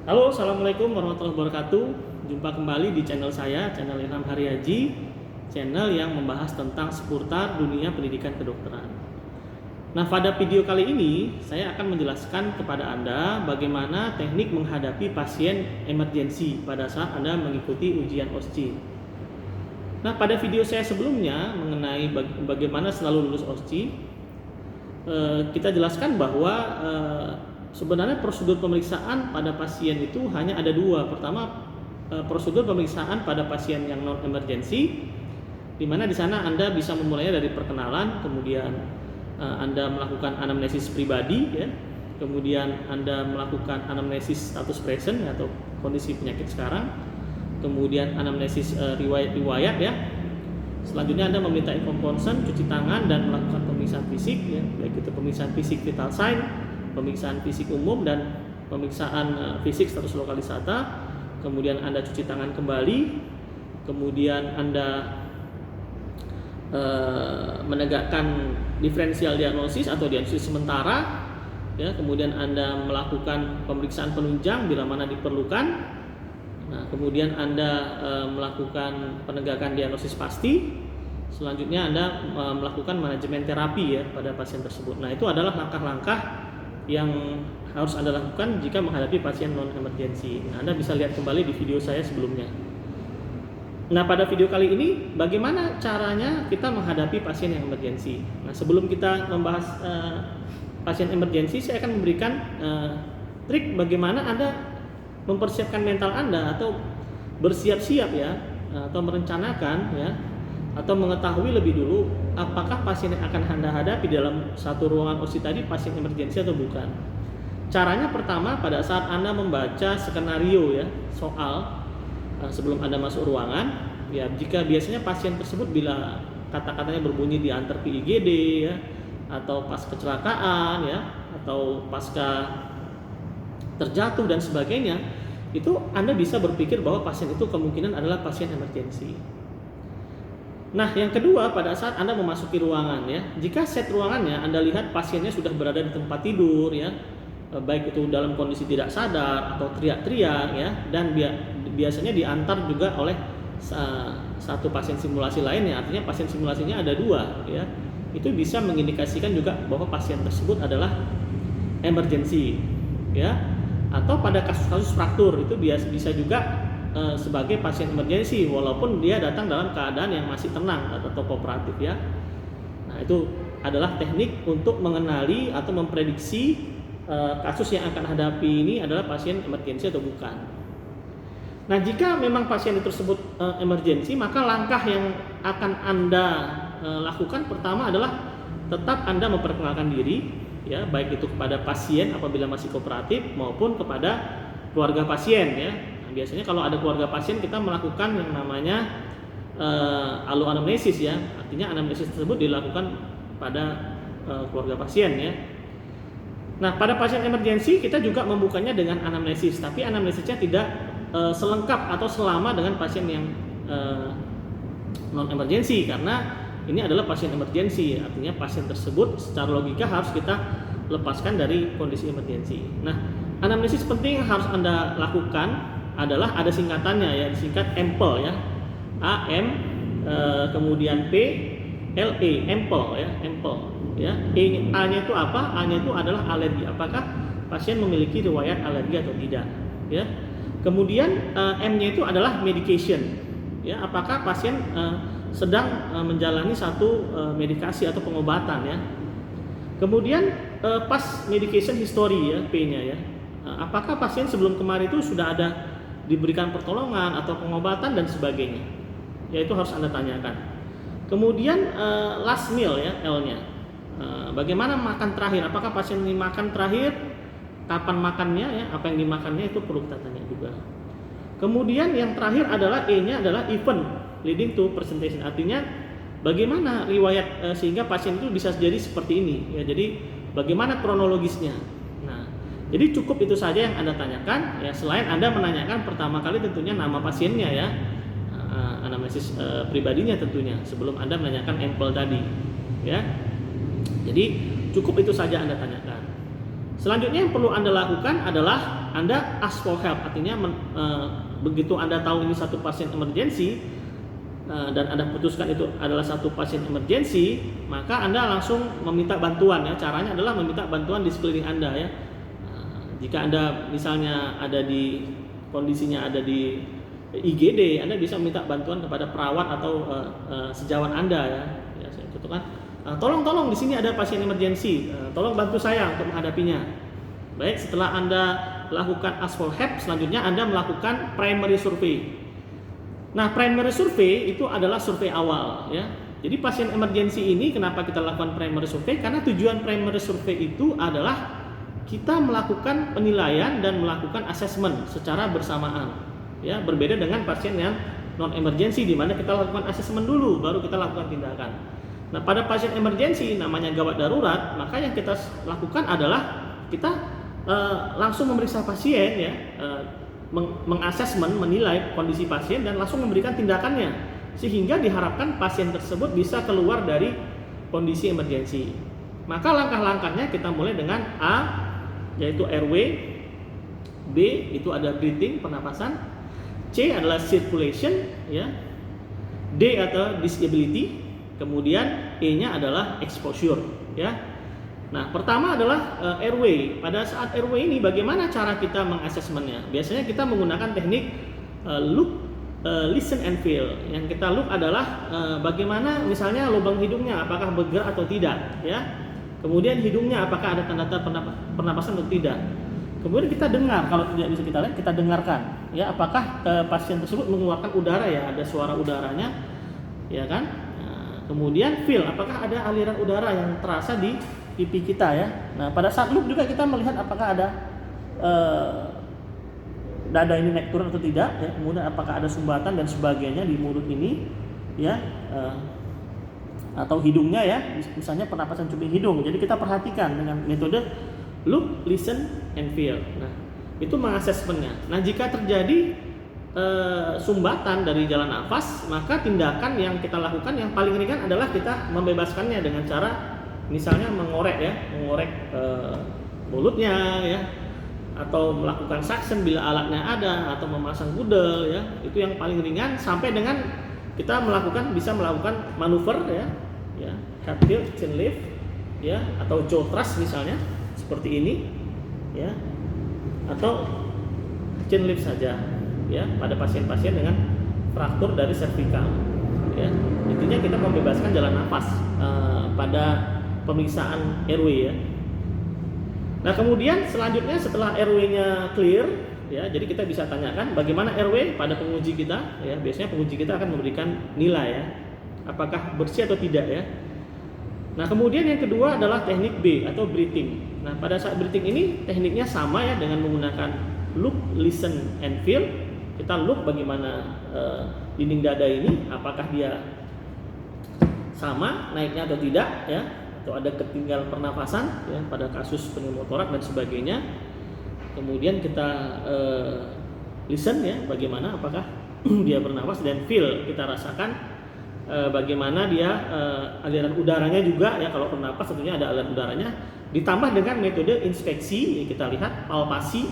Halo, assalamualaikum warahmatullahi wabarakatuh. Jumpa kembali di channel saya, channel Ilham Haryadi, channel yang membahas tentang seputar dunia pendidikan kedokteran. Nah, pada video kali ini saya akan menjelaskan kepada Anda bagaimana teknik menghadapi pasien emergensi pada saat Anda mengikuti ujian OSCE. Nah, pada video saya sebelumnya mengenai bagaimana selalu lulus OSCE, kita jelaskan bahwa sebenarnya prosedur pemeriksaan pada pasien itu hanya ada dua. Pertama, prosedur pemeriksaan pada pasien yang non emergensi, di mana di sana Anda bisa memulainya dari perkenalan, kemudian Anda melakukan anamnesis pribadi, ya, kemudian Anda melakukan anamnesis status present atau kondisi penyakit sekarang, kemudian anamnesis riwayat, ya. Selanjutnya Anda meminta informed consent, cuci tangan, dan melakukan pemeriksaan fisik, ya, baik itu pemeriksaan fisik vital sign, pemeriksaan fisik umum, dan pemeriksaan fisik status lokalisata. Kemudian Anda cuci tangan kembali, kemudian Anda menegakkan diferensial diagnosis atau diagnosis sementara, ya. Kemudian Anda melakukan pemeriksaan penunjang bila mana diperlukan. Nah, kemudian Anda melakukan penegakan diagnosis pasti. Selanjutnya Anda melakukan manajemen terapi, ya, pada pasien tersebut. Nah, itu adalah langkah-langkah yang harus Anda lakukan jika menghadapi pasien non emergensi. Nah, Anda bisa lihat kembali di video saya sebelumnya. Nah, pada video kali ini bagaimana caranya kita menghadapi pasien yang emergensi. Nah, sebelum kita membahas pasien emergensi, saya akan memberikan trik bagaimana Anda mempersiapkan mental Anda atau bersiap-siap, ya, atau merencanakan, ya, atau mengetahui lebih dulu apakah pasien yang akan Anda hadapi dalam satu ruangan OSCE tadi pasien emergensi atau bukan. Caranya pertama, pada saat Anda membaca skenario, ya, soal sebelum Anda masuk ruangan, ya, jika biasanya pasien tersebut bila kata-katanya berbunyi diantar ke IGD, ya, atau pas kecelakaan, ya, atau pasca terjatuh dan sebagainya, itu Anda bisa berpikir bahwa pasien itu kemungkinan adalah pasien emergensi. Nah, yang kedua, pada saat Anda memasuki ruangan, ya, jika set ruangannya Anda lihat pasiennya sudah berada di tempat tidur, ya, baik itu dalam kondisi tidak sadar atau teriak-teriak, ya, dan biasanya diantar juga oleh satu pasien simulasi lainnya, artinya pasien simulasinya ada dua, ya, itu bisa mengindikasikan juga bahwa pasien tersebut adalah emergensi, ya. Atau pada kasus-kasus fraktur itu bisa juga sebagai pasien emergensi walaupun dia datang dalam keadaan yang masih tenang atau kooperatif, ya. Nah, itu adalah teknik untuk mengenali atau memprediksi kasus yang akan hadapi ini adalah pasien emergensi atau bukan. Nah, jika memang pasien tersebut emergensi, maka langkah yang akan Anda lakukan pertama adalah tetap Anda memperkenalkan diri, ya, baik itu kepada pasien apabila masih kooperatif maupun kepada keluarga pasien, ya. Biasanya kalau ada keluarga pasien kita melakukan yang namanya allo anamnesis, ya, artinya anamnesis tersebut dilakukan pada keluarga pasien, ya. Nah, pada pasien emergensi kita juga membukanya dengan anamnesis, tapi anamnesisnya tidak selengkap atau selama dengan pasien yang non emergensi, karena ini adalah pasien emergensi, artinya pasien tersebut secara logika harus kita lepaskan dari kondisi emergensi. Nah, anamnesis penting harus Anda lakukan adalah ada singkatannya, ya, disingkat AMPLE, ya, AM kemudian P L E, AMPLE, ya, AMPLE, ya. A-nya itu apa? A-nya itu adalah alergi. Apakah pasien memiliki riwayat alergi atau tidak, ya. Kemudian M-nya itu adalah medication, ya. Apakah pasien sedang menjalani satu medikasi atau pengobatan, ya. Kemudian pas medication history, ya, P-nya, ya. Apakah pasien sebelum kemarin itu sudah ada diberikan pertolongan atau pengobatan dan sebagainya, ya, itu harus Anda tanyakan. Kemudian last meal, ya, L-nya, bagaimana makan terakhir, apakah pasien ini makan terakhir, kapan makannya, ya, apa yang dimakannya, itu perlu kita tanya juga. Kemudian yang terakhir adalah E-nya adalah event leading to presentation, artinya bagaimana riwayat sehingga pasien itu bisa jadi seperti ini, ya, jadi bagaimana kronologisnya. Nah, jadi cukup itu saja yang Anda tanyakan, ya, selain Anda menanyakan pertama kali tentunya nama pasiennya, ya, anamnesis pribadinya tentunya sebelum Anda menanyakan AMPLE tadi, ya. Jadi cukup itu saja Anda tanyakan. Selanjutnya yang perlu Anda lakukan adalah Anda ask for help, artinya begitu Anda tahu ini satu pasien emergensi dan Anda putuskan itu adalah satu pasien emergensi, maka Anda langsung meminta bantuan ya. Caranya adalah meminta bantuan di sekeliling Anda ya. Jika Anda misalnya ada di kondisinya ada di IGD, Anda bisa minta bantuan kepada perawat atau sejawat Anda ya. Ya, saya contohkan, tolong di sini ada pasien emergensi, tolong bantu saya untuk menghadapinya. Baik, setelah Anda lakukan ask for help, selanjutnya Anda melakukan primary survey. Nah, primary survey itu adalah survei awal ya. Jadi pasien emergensi ini kenapa kita lakukan primary survey? Karena tujuan primary survey itu adalah kita melakukan penilaian dan melakukan assessment secara bersamaan. Ya, berbeda dengan pasien yang non emergensi di mana kita lakukan assessment dulu baru kita lakukan tindakan. Nah, pada pasien emergensi namanya gawat darurat, maka yang kita lakukan adalah kita langsung memeriksa pasien ya, mengasesmen, menilai kondisi pasien dan langsung memberikan tindakannya sehingga diharapkan pasien tersebut bisa keluar dari kondisi emergensi. Maka langkah-langkahnya kita mulai dengan A yaitu airway, B itu ada breathing, pernapasan, C adalah circulation ya, D atau disability, kemudian E-nya adalah exposure ya. Nah, pertama adalah airway. Pada saat airway ini bagaimana cara kita mengasesmennya? Biasanya kita menggunakan teknik look, listen and feel. Yang kita look adalah bagaimana misalnya lubang hidungnya apakah bergerak atau tidak, ya. Kemudian hidungnya apakah ada tanda-tanda pernapasan atau tidak. Kemudian kita dengar, kalau tidak bisa kita lihat, kita dengarkan, ya, apakah pasien tersebut mengeluarkan udara ya, ada suara udaranya, ya kan? Nah, kemudian feel, apakah ada aliran udara yang terasa di pipi kita ya. Nah, pada saat look juga kita melihat apakah ada dada ini naik turun atau tidak ya. Kemudian apakah ada sumbatan dan sebagainya di mulut ini ya, atau hidungnya ya, misalnya pernapasan cuping hidung. Jadi kita perhatikan dengan metode look, listen, and feel. Nah, itu mengasesmennya. Nah, jika terjadi sumbatan dari jalan nafas, maka tindakan yang kita lakukan yang paling ringan adalah kita membebaskannya dengan cara misalnya mengorek mulutnya ya, atau melakukan suction bila alatnya ada, atau memasang gudel ya, itu yang paling ringan, sampai dengan kita bisa melakukan manuver ya, head tilt, chin lift ya, atau jaw thrust misalnya seperti ini ya, atau chin lift saja ya pada pasien-pasien dengan fraktur dari cervical ya. Intinya kita membebaskan jalan nafas pada pemeriksaan airway ya. Nah, kemudian selanjutnya setelah airway-nya clear ya, jadi kita bisa tanyakan bagaimana airway pada penguji kita ya. Biasanya penguji kita akan memberikan nilai ya, apakah bersih atau tidak ya. Nah, kemudian yang kedua adalah teknik B atau breathing. Nah, pada saat breathing ini tekniknya sama ya, dengan menggunakan look, listen, and feel. Kita look bagaimana dinding dada ini, apakah dia sama naiknya atau tidak ya, atau ada ketinggalan pernafasan ya pada kasus pneumotoraks dan sebagainya. Kemudian kita listen ya, bagaimana apakah dia bernafas, dan feel, kita rasakan bagaimana dia aliran udaranya juga ya, kalau bernapas tentunya ada aliran udaranya, ditambah dengan metode inspeksi ya, kita lihat palpasi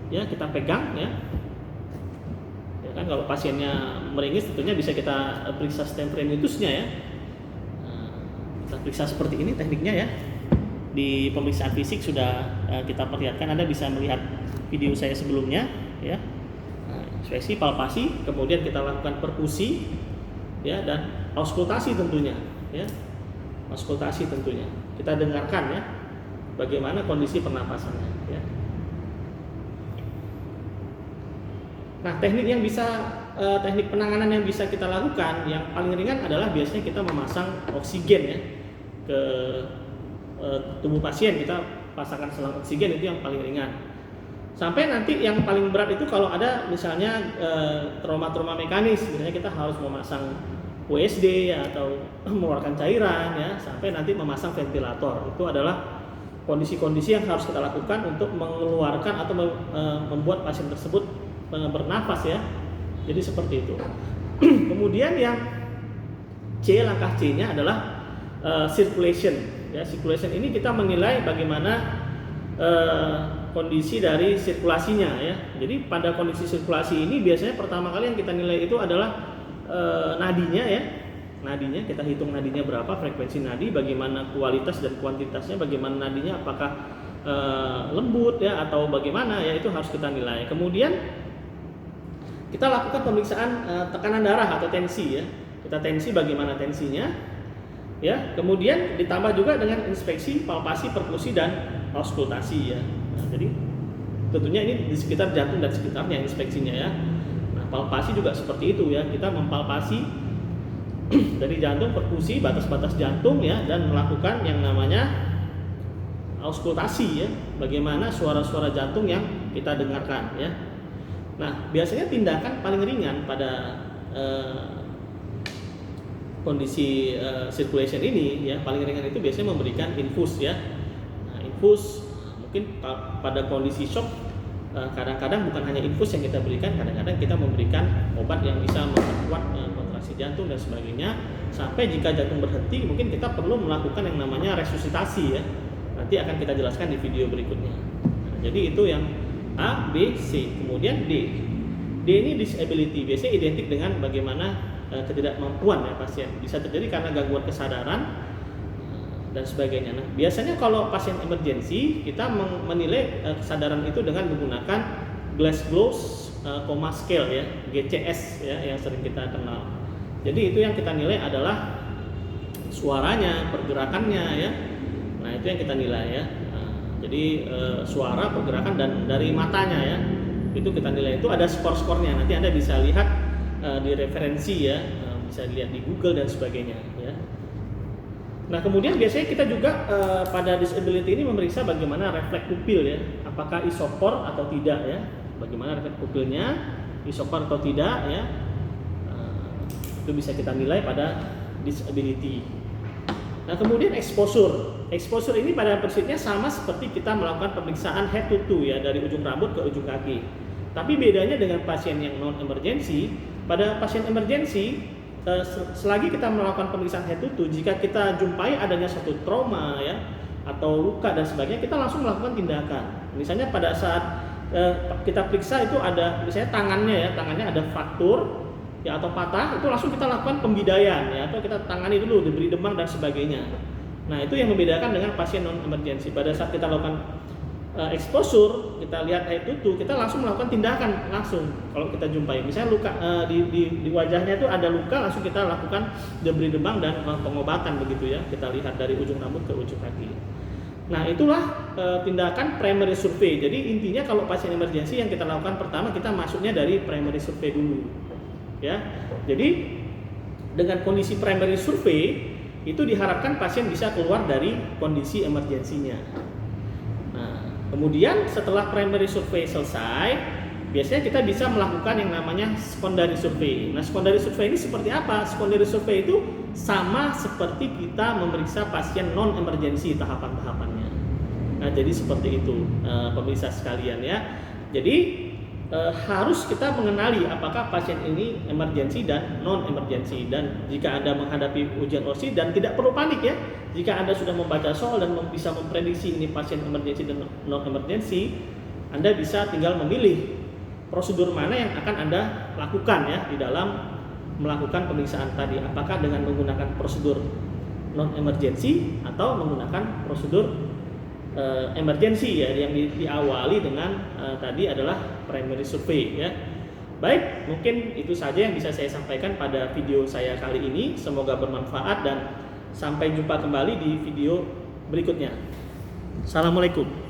ya, kita pegang ya. Ya kan, kalau pasiennya meringis tentunya bisa kita periksa stem frenitusnya ya. Kita periksa seperti ini tekniknya ya. Di pemeriksaan fisik sudah kita perlihatkan, Anda bisa melihat video saya sebelumnya ya. Inspeksi, palpasi, kemudian kita lakukan perkusi ya, dan auskultasi tentunya ya. Auskultasi tentunya. Kita dengarkan ya bagaimana kondisi pernapasannya ya. Nah, teknik penanganan yang bisa kita lakukan yang paling ringan adalah biasanya kita memasang oksigen ya ke tubuh pasien. Kita pasangkan selang oksigen, itu yang paling ringan. Sampai nanti yang paling berat itu kalau ada misalnya trauma-trauma mekanis, misalnya kita harus memasang USD ya, atau mengeluarkan cairan ya, sampai nanti memasang ventilator. Itu adalah kondisi-kondisi yang harus kita lakukan untuk mengeluarkan atau membuat pasien tersebut bernafas ya. Jadi seperti itu. Kemudian yang C, langkah C-nya adalah circulation ya. Circulation ini kita menilai bagaimana kondisi dari sirkulasinya ya. Jadi pada kondisi sirkulasi ini biasanya pertama kali yang kita nilai itu adalah nadinya ya. Nadinya kita hitung nadinya berapa, frekuensi nadi, bagaimana kualitas dan kuantitasnya, bagaimana nadinya, apakah lembut ya atau bagaimana ya, itu harus kita nilai. Kemudian kita lakukan pemeriksaan tekanan darah atau tensi ya. Kita tensi bagaimana tensinya ya. Kemudian ditambah juga dengan inspeksi, palpasi, perkusi dan auskultasi ya. Nah, jadi tentunya ini di sekitar jantung dan sekitarnya inspeksinya ya. Nah, palpasi juga seperti itu ya. Kita mempalpasi dari jantung, perkusi, batas-batas jantung ya, dan melakukan yang namanya auskultasi ya. Bagaimana suara-suara jantung yang kita dengarkan ya. Nah, biasanya tindakan paling ringan pada kondisi circulation ini ya, paling ringan itu biasanya memberikan infus ya. Nah, infus mungkin pada kondisi shock kadang-kadang bukan hanya infus yang kita berikan, kadang-kadang kita memberikan obat yang bisa memperkuat kontraksi jantung dan sebagainya, sampai jika jantung berhenti mungkin kita perlu melakukan yang namanya resusitasi ya. Nanti akan kita jelaskan di video berikutnya. Nah, jadi itu yang A, B, C. Kemudian D. D ini disability, biasanya identik dengan bagaimana ketidakmampuan ya pasien. Bisa terjadi karena gangguan kesadaran dan sebagainya. Nah, biasanya kalau pasien emergency, kita menilai kesadaran itu dengan menggunakan Glasgow Coma Scale ya, GCS ya, yang sering kita kenal. Jadi itu yang kita nilai adalah suaranya, pergerakannya ya. Nah, itu yang kita nilai ya. Jadi suara, pergerakan, dan dari matanya ya, itu kita nilai. Itu ada skor-skornya, nanti Anda bisa lihat di referensi ya, bisa dilihat di Google dan sebagainya ya. Nah, kemudian biasanya kita juga pada disability ini memeriksa bagaimana refleks pupil ya, apakah isopor atau tidak ya, bagaimana refleks pupilnya, isopor atau tidak ya. Itu bisa kita nilai pada disability. Nah, kemudian exposure. Exposure ini pada prinsipnya sama seperti kita melakukan pemeriksaan head to toe ya, dari ujung rambut ke ujung kaki. Tapi bedanya dengan pasien yang non emergency, pada pasien emergency selagi kita melakukan pemeriksaan head to toe, jika kita jumpai adanya satu trauma ya atau luka dan sebagainya, kita langsung melakukan tindakan. Misalnya pada saat kita periksa itu ada misalnya tangannya ada fraktur ya atau patah, itu langsung kita lakukan pembidaian ya, atau kita tangani dulu, diberi demam dan sebagainya. Nah, itu yang membedakan dengan pasien non emergency. Pada saat kita lakukan exposure, kita lihat head to toe, kita langsung melakukan tindakan langsung. Kalau kita jumpai misalnya luka di wajahnya itu ada luka, langsung kita lakukan diberi demam dan pengobatan begitu ya. Kita lihat dari ujung rambut ke ujung kaki. Nah, itulah tindakan primary survey. Jadi intinya kalau pasien emergency yang kita lakukan pertama, kita masuknya dari primary survey dulu. Ya. Jadi dengan kondisi primary survey itu diharapkan pasien bisa keluar dari kondisi emergensinya. Nah, kemudian setelah primary survey selesai, biasanya kita bisa melakukan yang namanya secondary survey. Nah, secondary survey ini seperti apa? Secondary survey itu sama seperti kita memeriksa pasien non emergency tahapan-tahapannya. Nah, jadi seperti itu pemirsa sekalian ya. Jadi harus kita mengenali apakah pasien ini emergency dan non emergency. Dan jika Anda menghadapi ujian OSCE, dan tidak perlu panik ya, jika Anda sudah membaca soal dan bisa memprediksi ini pasien emergency dan non emergency, Anda bisa tinggal memilih prosedur mana yang akan Anda lakukan ya di dalam melakukan pemeriksaan tadi, apakah dengan menggunakan prosedur non emergency atau menggunakan prosedur emergency ya, yang diawali dengan tadi adalah primary survey ya. Baik, mungkin itu saja yang bisa saya sampaikan pada video saya kali ini. Semoga bermanfaat dan sampai jumpa kembali di video berikutnya. Assalamualaikum.